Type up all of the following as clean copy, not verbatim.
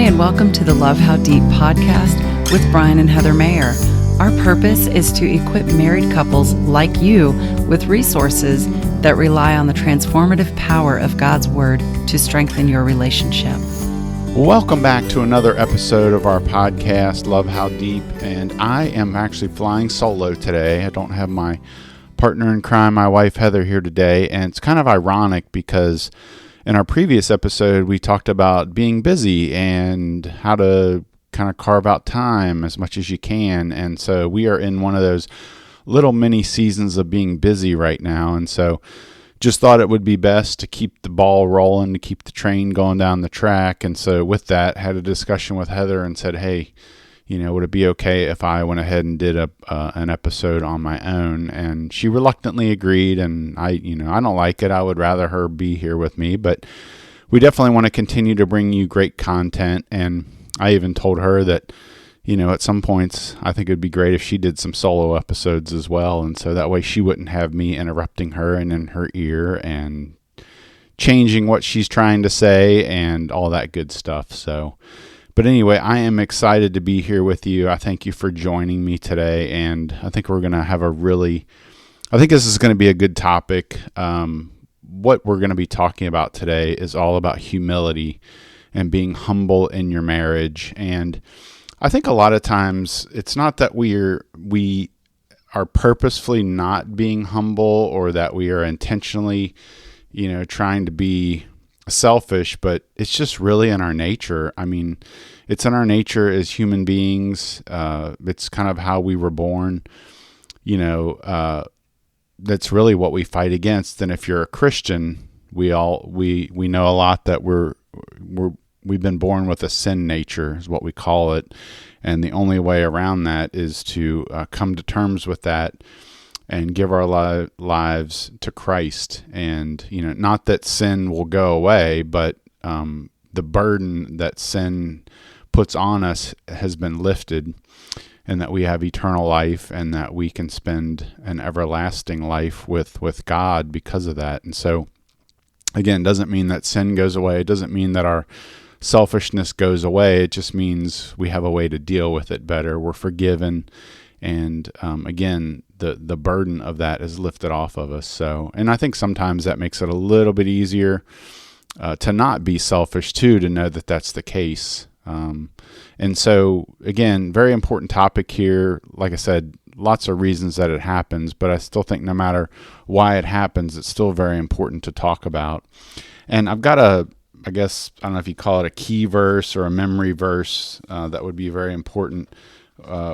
and welcome to the Love How Deep podcast with Brian and Heather Mayer. Our purpose is to equip married couples like you with resources that rely on the transformative power of God's Word to strengthen your relationship. Welcome back to another episode of our podcast, Love How Deep, and I am actually flying solo today. I don't have my partner in crime, my wife Heather, here today, and it's kind of ironic because in our previous episode, we talked about being busy and how to kind of carve out time as much as you can. And so we are in one of those little mini seasons of being busy right now. And so just thought it would be best to keep the ball rolling, to keep the train going down the track. And so with that, had a discussion with Heather and said, hey, would it be okay if I went ahead and did an episode on my own? And she reluctantly agreed. And I don't like it. I would rather her be here with me, but we definitely want to continue to bring you great content. And I even told her that, at some points, I think it'd be great if she did some solo episodes as well. And so that way she wouldn't have me interrupting her and in her ear and changing what she's trying to say and all that good stuff. But anyway, I am excited to be here with you. I thank you for joining me today, and I think we're going to have I think this is going to be a good topic. What we're going to be talking about today is all about humility and being humble in your marriage. And I think a lot of times it's not that we are purposefully not being humble or that we are intentionally, trying to be selfish, but it's just really in our nature. I mean, it's in our nature as human beings. It's kind of how we were born. That's really what we fight against. And if you're a Christian, we know a lot that we've been born with a sin nature, is what we call it. And the only way around that is to come to terms with that and give our lives to Christ. And, not that sin will go away, but the burden that sin puts on us has been lifted, and that we have eternal life and that we can spend an everlasting life with God because of that. And so, again, it doesn't mean that sin goes away. It doesn't mean that our selfishness goes away. It just means we have a way to deal with it better. We're forgiven. And again, the burden of that is lifted off of us. So, and I think sometimes that makes it a little bit easier to not be selfish too, to know that that's the case. And so, again, very important topic here. Like I said, lots of reasons that it happens, but I still think no matter why it happens, it's still very important to talk about. And I've got I don't know if you call it a key verse or a memory verse that would be very important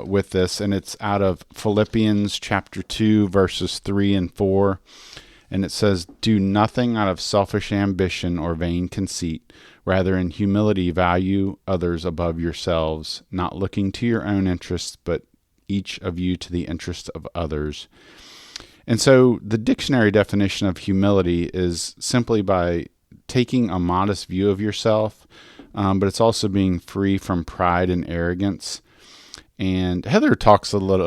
with this, and it's out of Philippians chapter 2, verses 3 and 4, and it says, "Do nothing out of selfish ambition or vain conceit. Rather, in humility, value others above yourselves, not looking to your own interests, but each of you to the interest of others." And so the dictionary definition of humility is simply by taking a modest view of yourself, but it's also being free from pride and arrogance. And Heather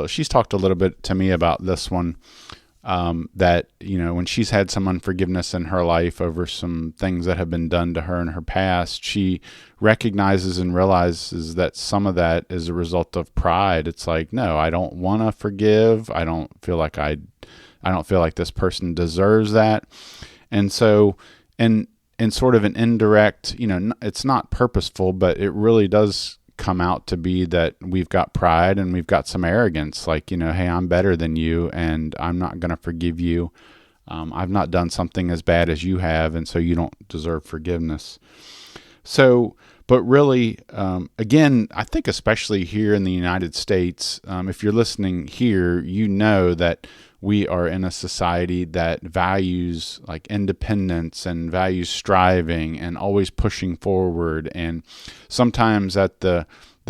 she's talked a little bit to me about this one, that, when she's had some unforgiveness in her life over some things that have been done to her in her past, she recognizes and realizes that some of that is a result of pride. It's like, no, I don't want to forgive. I don't feel like this person deserves that. And so, in sort of an indirect, it's not purposeful, but it really does come out to be that we've got pride and we've got some arrogance, like, hey, I'm better than you and I'm not going to forgive you. I've not done something as bad as you have, and so you don't deserve forgiveness. So, but really, again, I think especially here in the United States, if you're listening here, you know that we are in a society that values like independence and values striving and always pushing forward, and sometimes at the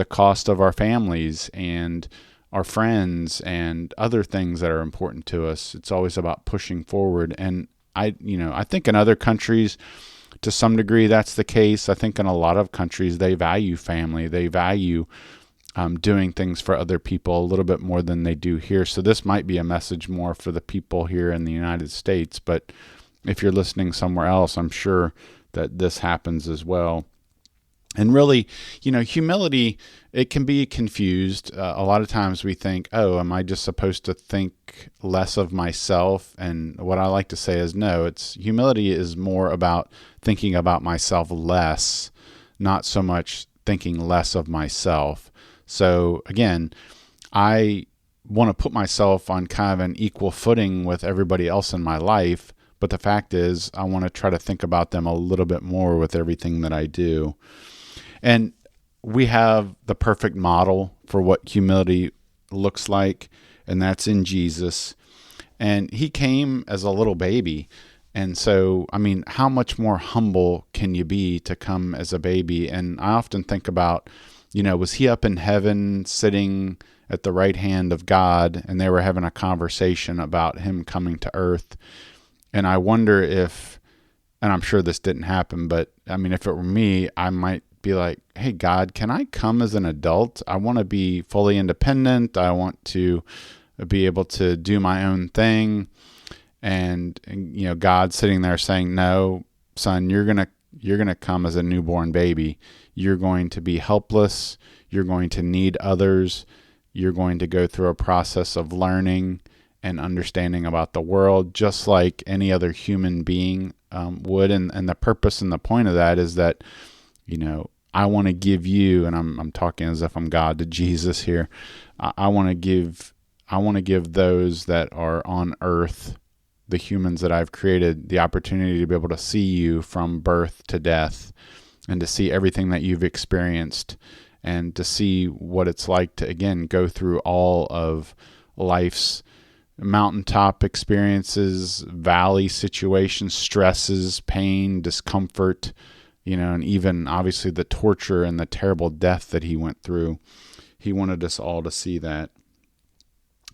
cost of our families and our friends and other things that are important to us. It's always about pushing forward. And I think in other countries, to some degree, that's the case. I think in a lot of countries, they value family. They value doing things for other people a little bit more than they do here. So this might be a message more for the people here in the United States, but if you're listening somewhere else, I'm sure that this happens as well. And really, humility, it can be confused. A lot of times we think, oh, am I just supposed to think less of myself? And what I like to say is, no, humility is more about thinking about myself less, not so much thinking less of myself. So again, I want to put myself on kind of an equal footing with everybody else in my life. But the fact is, I want to try to think about them a little bit more with everything that I do. And we have the perfect model for what humility looks like, and that's in Jesus. And he came as a little baby. And so, how much more humble can you be to come as a baby? And I often think about, was he up in heaven sitting at the right hand of God, and they were having a conversation about him coming to earth? And I wonder if, and I'm sure this didn't happen, but if it were me, I might be like, hey, God, can I come as an adult? I want to be fully independent. I want to be able to do my own thing. And God sitting there saying, no, son, you're going to come as a newborn baby. You're going to be helpless. You're going to need others. You're going to go through a process of learning and understanding about the world, just like any other human being would. And the purpose and the point of that is that, I want to give you, and I'm talking as if I'm God to Jesus here. I want to give those that are on earth, the humans that I've created, the opportunity to be able to see you from birth to death, and to see everything that you've experienced, and to see what it's like to, again, go through all of life's mountaintop experiences, valley situations, stresses, pain, discomfort, and even obviously the torture and the terrible death that he went through. He wanted us all to see that.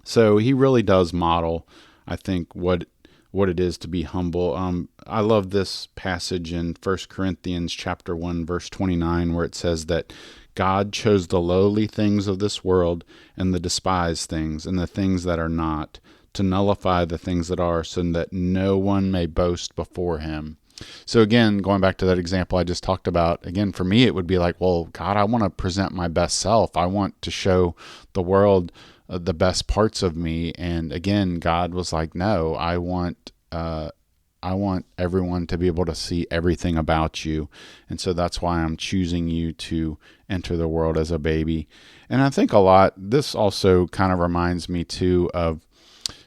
So he really does model, I think, what it is to be humble. I love this passage in 1 Corinthians chapter 1, verse 29, where it says that God chose the lowly things of this world and the despised things and the things that are not, to nullify the things that are, so that no one may boast before him. So again, going back to that example I just talked about, again, for me, it would be like, well, God, I want to present my best self. I want to show the world the best parts of me. And again, God was like, no, I want everyone to be able to see everything about you. And so that's why I'm choosing you to enter the world as a baby. And I think this also kind of reminds me too of,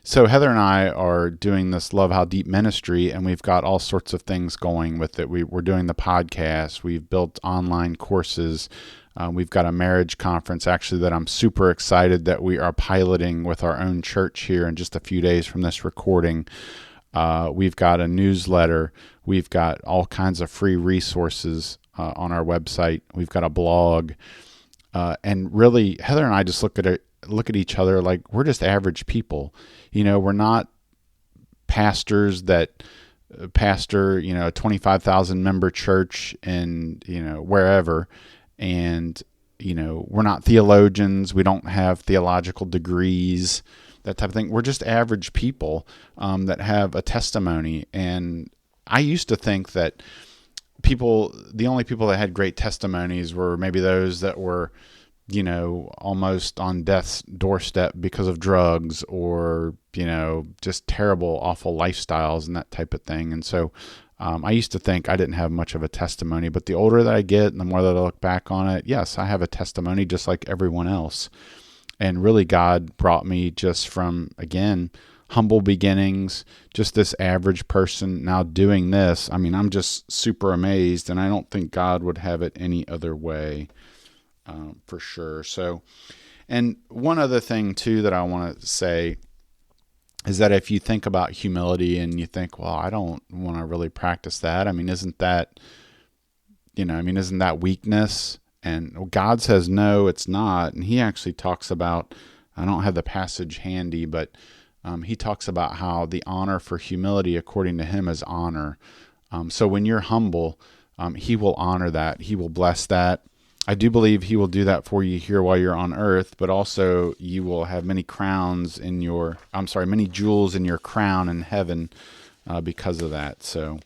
so Heather and I are doing this Love How Deep ministry, and we've got all sorts of things going with it. We're doing the podcast. We've built online courses. We've got a marriage conference, actually, that I'm super excited that we are piloting with our own church here in just a few days from this recording. We've got a newsletter. We've got all kinds of free resources on our website. We've got a blog. And really, Heather and I just look at each other like we're just average people. We're not pastors that pastor, a 25,000 member church in, wherever. And, we're not theologians. We don't have theological degrees, that type of thing. We're just average people that have a testimony. And I used to think that the only people that had great testimonies were maybe those that were, almost on death's doorstep because of drugs or, just terrible, awful lifestyles and that type of thing. And so I used to think I didn't have much of a testimony, but the older that I get and the more that I look back on it, yes, I have a testimony just like everyone else. And really, God brought me just from, again, humble beginnings, just this average person now doing this. I'm just super amazed, and I don't think God would have it any other way. For sure. So, and one other thing too that I want to say is that if you think about humility and you think, well, I don't want to really practice that. Isn't that weakness? And God says, no, it's not. And he actually talks about, I don't have the passage handy, but he talks about how the honor for humility, according to him, is honor. So when you're humble, he will honor that. He will bless that. I do believe he will do that for you here while you're on earth, but also you will have many jewels in your crown in heaven because of that. So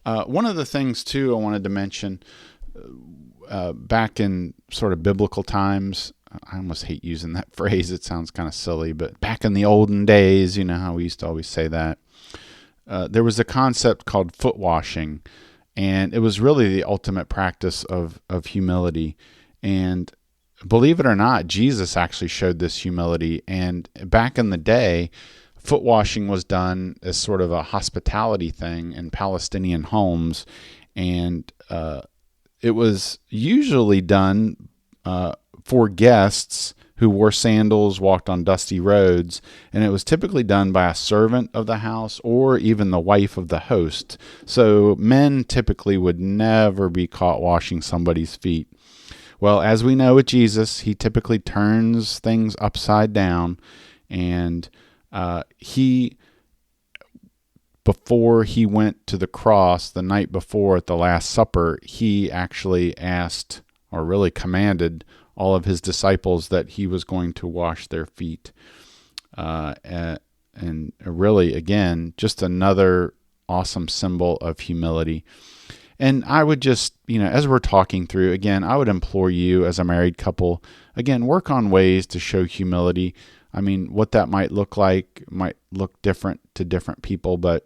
one of the things too I wanted to mention, back in sort of biblical times, I almost hate using that phrase. It sounds kind of silly, but back in the olden days, you know how we used to always say that, there was a concept called foot washing, and it was really the ultimate practice of humility. And believe it or not, Jesus actually showed this humility. And back in the day, foot washing was done as sort of a hospitality thing in Palestinian homes. And it was usually done for guests who wore sandals, walked on dusty roads, and it was typically done by a servant of the house or even the wife of the host. So men typically would never be caught washing somebody's feet. Well, as we know with Jesus, he typically turns things upside down, and before he went to the cross the night before at the Last Supper, he actually asked, or really commanded, all of his disciples that he was going to wash their feet. And really, again, just another awesome symbol of humility. And I would just, as we're talking through, again, I would implore you as a married couple, again, work on ways to show humility. I mean, what that might look like might look different to different people, but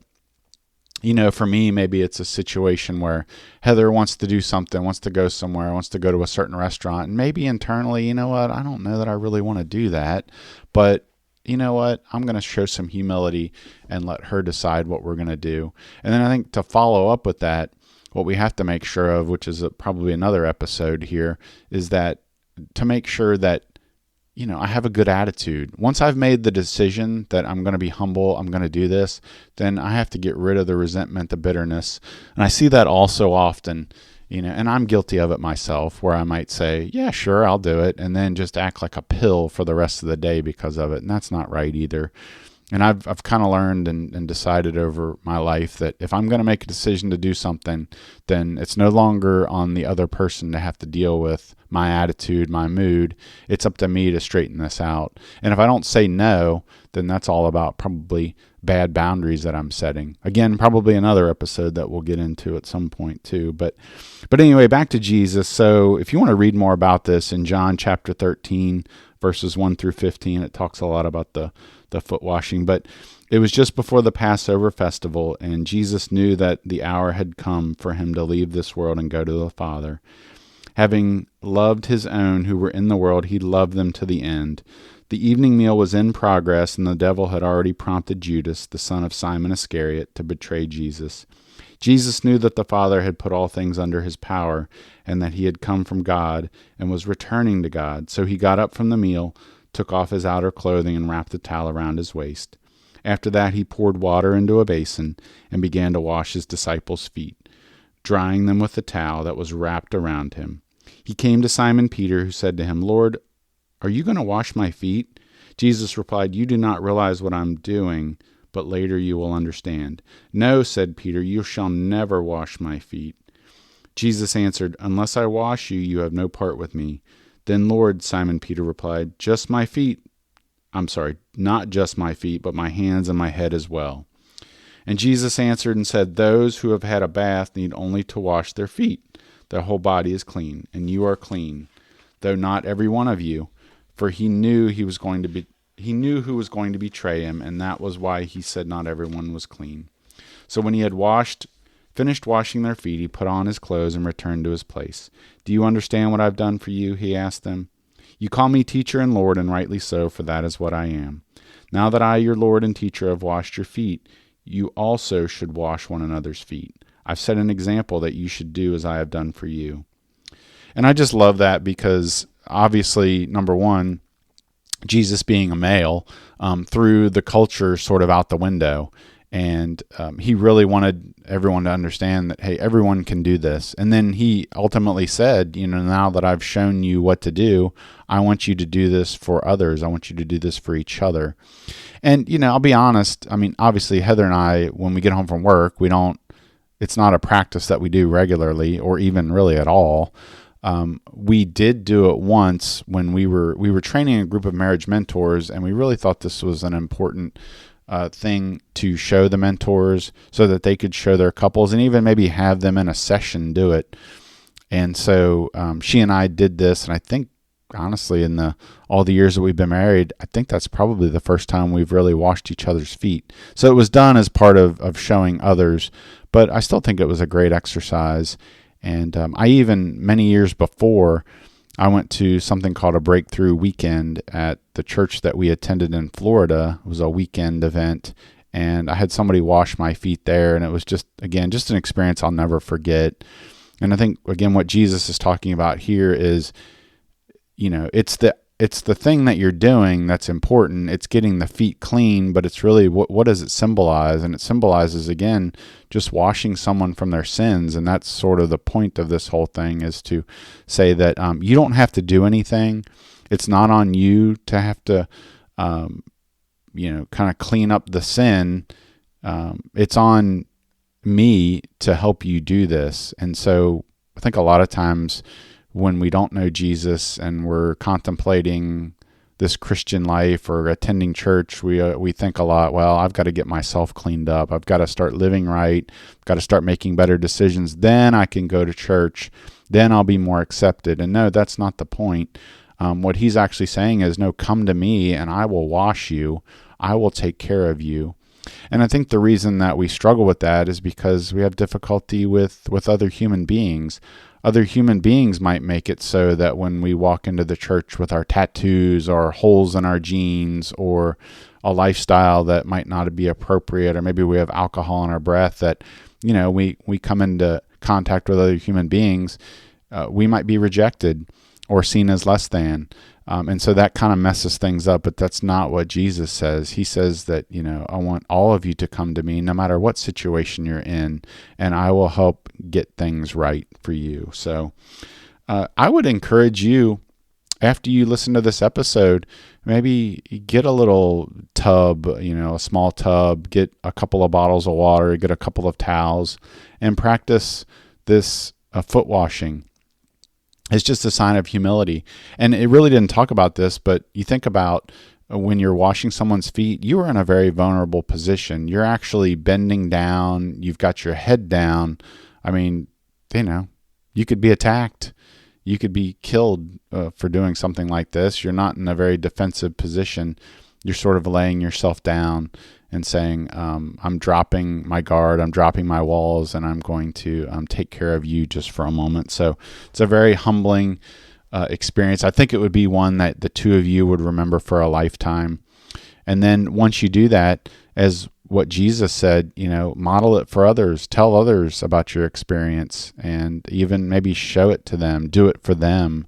for me, maybe it's a situation where Heather wants to do something, wants to go somewhere, wants to go to a certain restaurant, and maybe internally, I don't know that I really want to do that, but you know what, I'm going to show some humility and let her decide what we're going to do. And then I think to follow up with that, what we have to make sure of, which is probably another episode here, is that to make sure that I have a good attitude. Once I've made the decision that I'm going to be humble, I'm going to do this, then I have to get rid of the resentment, the bitterness. And I see that all so often, and I'm guilty of it myself, where I might say, yeah, sure, I'll do it, and then just act like a pill for the rest of the day because of it. And that's not right either. And I've kind of learned and decided over my life that if I'm going to make a decision to do something, then it's no longer on the other person to have to deal with my attitude, my mood. It's up to me to straighten this out. And if I don't say no, then that's all about probably bad boundaries that I'm setting. Again, probably another episode that we'll get into at some point too. But anyway, back to Jesus. So if you want to read more about this in John chapter 13, verses 1 through 15, it talks a lot about the foot washing. But it was just before the Passover festival, and Jesus knew that the hour had come for him to leave this world and go to the Father. Having loved his own who were in the world, he loved them to the end. The evening meal was in progress, and the devil had already prompted Judas, the son of Simon Iscariot, to betray Jesus. Jesus knew that the Father had put all things under his power, and that he had come from God and was returning to God. So he got up from the meal, took off his outer clothing, and wrapped a towel around his waist. After that, he poured water into a basin and began to wash his disciples' feet, drying them with the towel that was wrapped around him. He came to Simon Peter, who said to him, "Lord, are you going to wash my feet?" Jesus replied, "You do not realize what I'm doing, but later you will understand." "No," said Peter, "you shall never wash my feet." Jesus answered, "Unless I wash you, you have no part with me." "Then, Lord," Simon Peter replied, not just my feet, but my hands and my head as well." And Jesus answered and said, "Those who have had a bath need only to wash their feet. Their whole body is clean, and you are clean, though not every one of you." For he knew who was going to betray him, and that was why he said not everyone was clean. So when he had finished washing their feet, he put on his clothes and returned to his place. "Do you understand what I've done for you?" he asked them. "You call me teacher and Lord, and rightly so, for that is what I am. Now that I, your Lord and teacher, have washed your feet, you also should wash one another's feet. I've set an example that you should do as I have done for you." And I just love that because obviously, number one, Jesus being a male, threw the culture sort of out the window. And he really wanted everyone to understand that, hey, everyone can do this. And then he ultimately said, now that I've shown you what to do, I want you to do this for others. I want you to do this for each other. And, I'll be honest. I mean, obviously, Heather and I, when we get home from work, it's not a practice that we do regularly or even really at all. We did do it once when we were training a group of marriage mentors, and we really thought this was an important thing to show the mentors so that they could show their couples and even maybe have them in a session do it. And so she and I did this, and I think honestly, in all the years that we've been married, I think that's probably the first time we've really washed each other's feet. So it was done as part of showing others, but I still think it was a great exercise. And I even, many years before, I went to something called a breakthrough weekend at the church that we attended in Florida. It was a weekend event, and I had somebody wash my feet there, and it was just an experience I'll never forget. And I think, again, what Jesus is talking about here is, it's the thing that you're doing that's important. It's getting the feet clean, but it's really what does it symbolize? And it symbolizes, again, just washing someone from their sins. And that's sort of the point of this whole thing, is to say that you don't have to do anything. It's not on you to have to, kind of clean up the sin. It's on me to help you do this. And so I think a lot of times when we don't know Jesus and we're contemplating this Christian life or attending church, we think a lot, well, I've got to get myself cleaned up. I've got to start living right. I've got to start making better decisions. Then I can go to church. Then I'll be more accepted. And no, that's not the point. What he's actually saying is, no, come to me and I will wash you. I will take care of you. And I think the reason that we struggle with that is because we have difficulty with other human beings. Other human beings might make it so that when we walk into the church with our tattoos or holes in our jeans or a lifestyle that might not be appropriate, or maybe we have alcohol in our breath, that, we come into contact with other human beings, we might be rejected or seen as less than. And so that kind of messes things up, but that's not what Jesus says. He says that, I want all of you to come to me, no matter what situation you're in, and I will help get things right for you. So I would encourage you, after you listen to this episode, maybe get a little tub, a small tub, get a couple of bottles of water, get a couple of towels, and practice this foot washing. It's just a sign of humility. And it really didn't talk about this, but you think about when you're washing someone's feet, you are in a very vulnerable position. You're actually bending down. You've got your head down. I mean, you could be attacked. You could be killed for doing something like this. You're not in a very defensive position. You're sort of laying yourself down and saying, I'm dropping my guard, I'm dropping my walls, and I'm going to take care of you just for a moment. So it's a very humbling experience. I think it would be one that the two of you would remember for a lifetime. And then once you do that, as what Jesus said, model it for others, tell others about your experience, and even maybe show it to them, do it for them.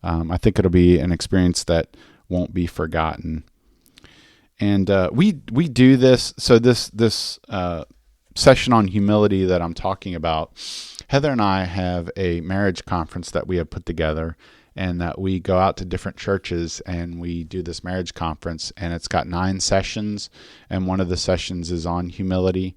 I think it'll be an experience that won't be forgotten. And we do this. So this session on humility that I'm talking about, Heather and I have a marriage conference that we have put together, and that we go out to different churches and we do this marriage conference, and it's got 9 sessions, and one of the sessions is on humility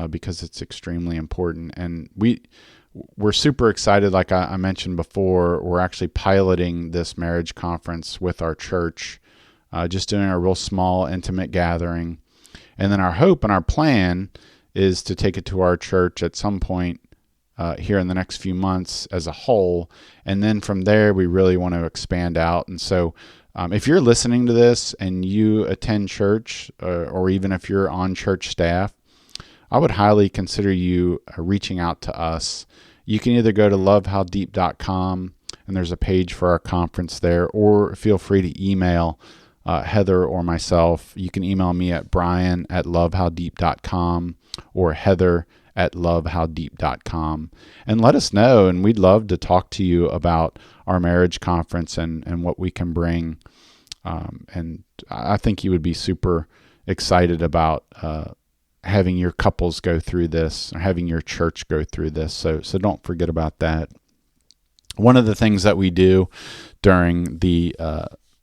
because it's extremely important. And we're super excited. Like I mentioned before, we're actually piloting this marriage conference with our church. Just doing a real small, intimate gathering. And then our hope and our plan is to take it to our church at some point here in the next few months as a whole. And then from there, we really want to expand out. And so if you're listening to this and you attend church, or even if you're on church staff, I would highly consider you reaching out to us. You can either go to lovehowdeep.com, and there's a page for our conference there, or feel free to email Heather or myself. You can email me at brian@lovehowdeep.com or heather@lovehowdeep.com, and let us know. And we'd love to talk to you about our marriage conference and what we can bring. And I think you would be super excited about having your couples go through this, or having your church go through this. So don't forget about that. One of the things that we do during the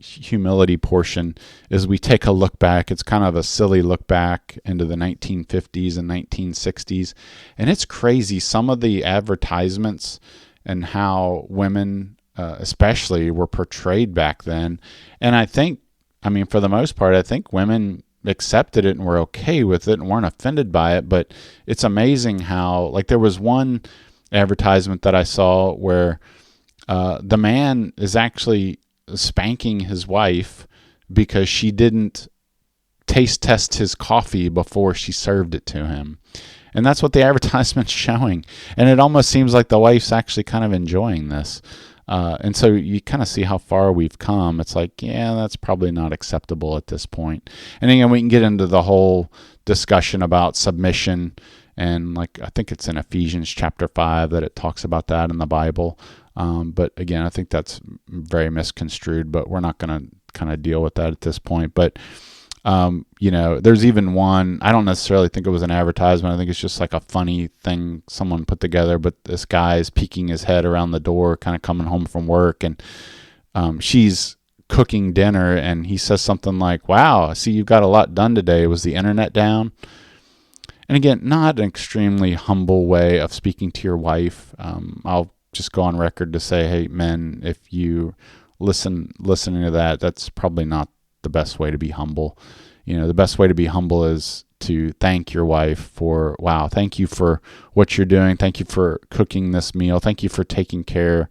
humility portion is we take a look back. It's kind of a silly look back into the 1950s and 1960s. And it's crazy, some of the advertisements and how women especially were portrayed back then. And for the most part, I think women accepted it and were okay with it and weren't offended by it. But it's amazing how, like, there was one advertisement that I saw where the man is actually spanking his wife because she didn't taste test his coffee before she served it to him. And that's what the advertisement's showing. And it almost seems like the wife's actually kind of enjoying this. And so you kind of see how far we've come. It's like, yeah, that's probably not acceptable at this point. And again, we can get into the whole discussion about submission. And like, I think it's in Ephesians chapter 5 that it talks about that in the Bible. But again, I think that's very misconstrued, but we're not going to kind of deal with that at this point. But there's even one, I don't necessarily think it was an advertisement. I think it's just like a funny thing someone put together, but this guy is peeking his head around the door, kind of coming home from work, and she's cooking dinner, and he says something like, "Wow, I see you've got a lot done today. Was the internet down?" And again, not an extremely humble way of speaking to your wife. I'll just go on record to say, hey, men, if you listening to that, that's probably not the best way to be humble. The best way to be humble is to thank your wife for, wow, thank you for what you're doing. Thank you for cooking this meal. Thank you for taking care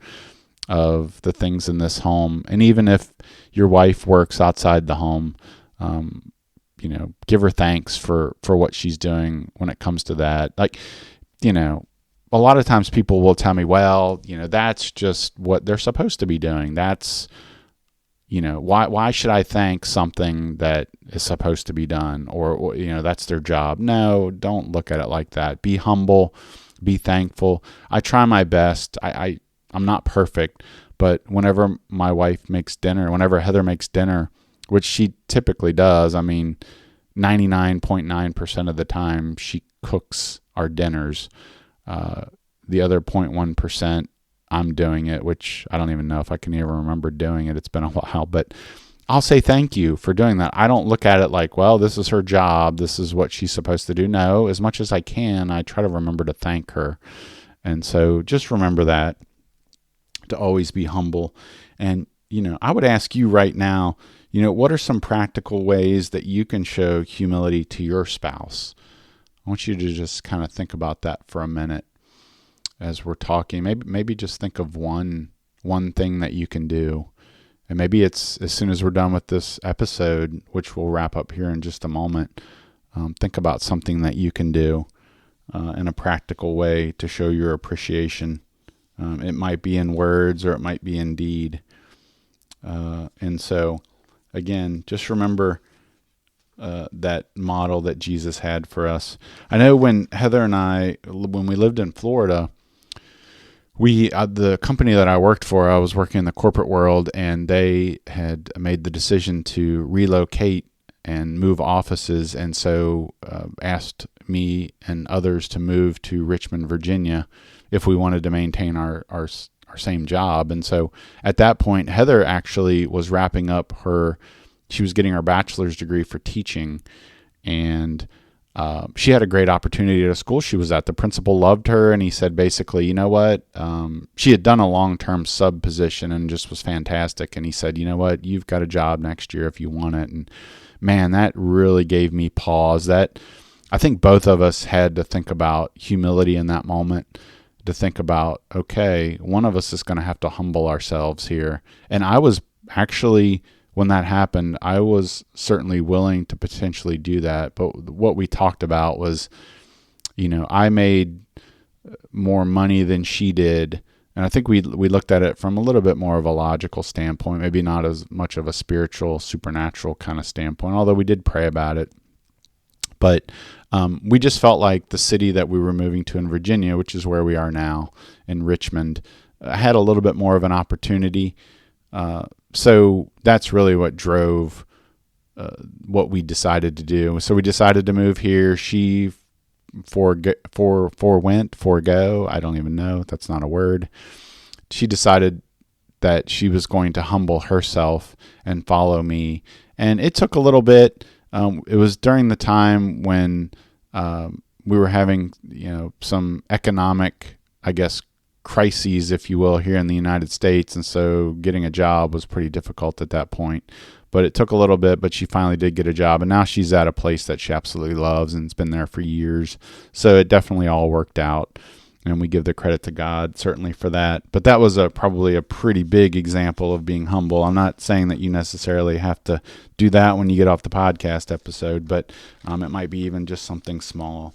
of the things in this home. And even if your wife works outside the home, give her thanks for what she's doing when it comes to that. Like, a lot of times people will tell me, well, that's just what they're supposed to be doing. That's, why should I thank something that is supposed to be done, or that's their job? No, don't look at it like that. Be humble, be thankful. I try my best. I'm not perfect, but whenever my wife makes dinner, whenever Heather makes dinner, which she typically does, 99.9% of the time she cooks our dinners. The other 0.1%, I'm doing it, which I don't even know if I can even remember doing it. It's been a while, but I'll say thank you for doing that. I don't look at it like, well, this is her job. This is what she's supposed to do. No, as much as I can, I try to remember to thank her. And so just remember that, to always be humble. And, I would ask you right now, what are some practical ways that you can show humility to your spouse? I want you to just kind of think about that for a minute as we're talking. Maybe just think of one thing that you can do. And maybe it's as soon as we're done with this episode, which we'll wrap up here in just a moment, think about something that you can do in a practical way to show your appreciation. It might be in words or it might be in deed. And so, again, just remember that model that Jesus had for us. I know when Heather and I, when we lived in Florida, the company that I worked for, I was working in the corporate world, and they had made the decision to relocate and move offices, and so asked me and others to move to Richmond, Virginia, if we wanted to maintain our same job. And so at that point, Heather actually was wrapping up she was getting her bachelor's degree for teaching, and she had a great opportunity at a school she was at. The principal loved her, and he said basically, you know what, she had done a long-term sub position and just was fantastic. And he said, you know what, you've got a job next year if you want it. And man, that really gave me pause. That I think both of us had to think about humility in that moment, to think about, okay, one of us is going to have to humble ourselves here. And I was actually, when that happened, I was certainly willing to potentially do that. But what we talked about was, I made more money than she did. And I think we looked at it from a little bit more of a logical standpoint, maybe not as much of a spiritual, supernatural kind of standpoint, although we did pray about it. But we just felt like the city that we were moving to in Virginia, which is where we are now in Richmond, had a little bit more of an opportunity. So that's really what drove what we decided to do. So we decided to move here. She forego, I don't even know. That's not a word. She decided that she was going to humble herself and follow me. And it took a little bit. It was during the time when we were having, some economic, crises, if you will, here in the United States. And so getting a job was pretty difficult at that point. But it took a little bit, but she finally did get a job. And now she's at a place that she absolutely loves and has been there for years. So it definitely all worked out. And we give the credit to God certainly for that. But that was probably a pretty big example of being humble. I'm not saying that you necessarily have to do that when you get off the podcast episode, but it might be even just something small.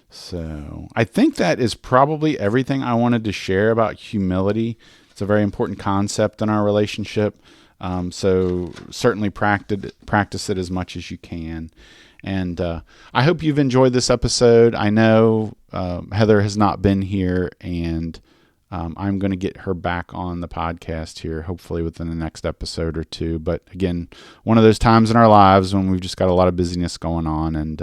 So I think that is probably everything I wanted to share about humility. It's a very important concept in our relationship. So certainly practice it as much as you can. And I hope you've enjoyed this episode. I know Heather has not been here, and I'm going to get her back on the podcast here, hopefully within the next episode or two. But again, one of those times in our lives when we've just got a lot of busyness going on, and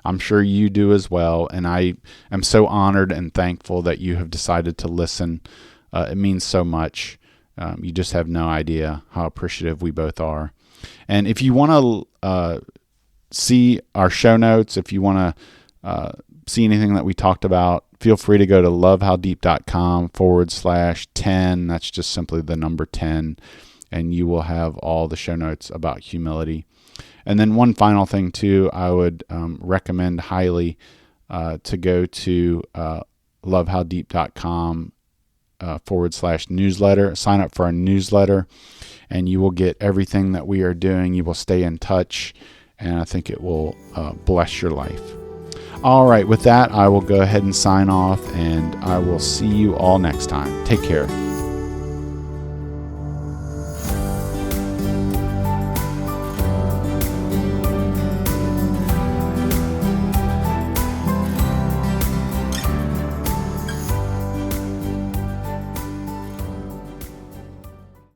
I'm sure you do as well. And I am so honored and thankful that you have decided to listen. It means so much. You just have no idea how appreciative we both are. And if you want to see our show notes, if you want to see anything that we talked about, feel free to go to lovehowdeep.com/10. That's just simply the number 10, and you will have all the show notes about humility. And then one final thing too, I would recommend highly to go to lovehowdeep.com /newsletter, sign up for our newsletter, and you will get everything that we are doing. You will stay in touch, and I think it will bless your life. All right, with that, I will go ahead and sign off, and I will see you all next time. Take care.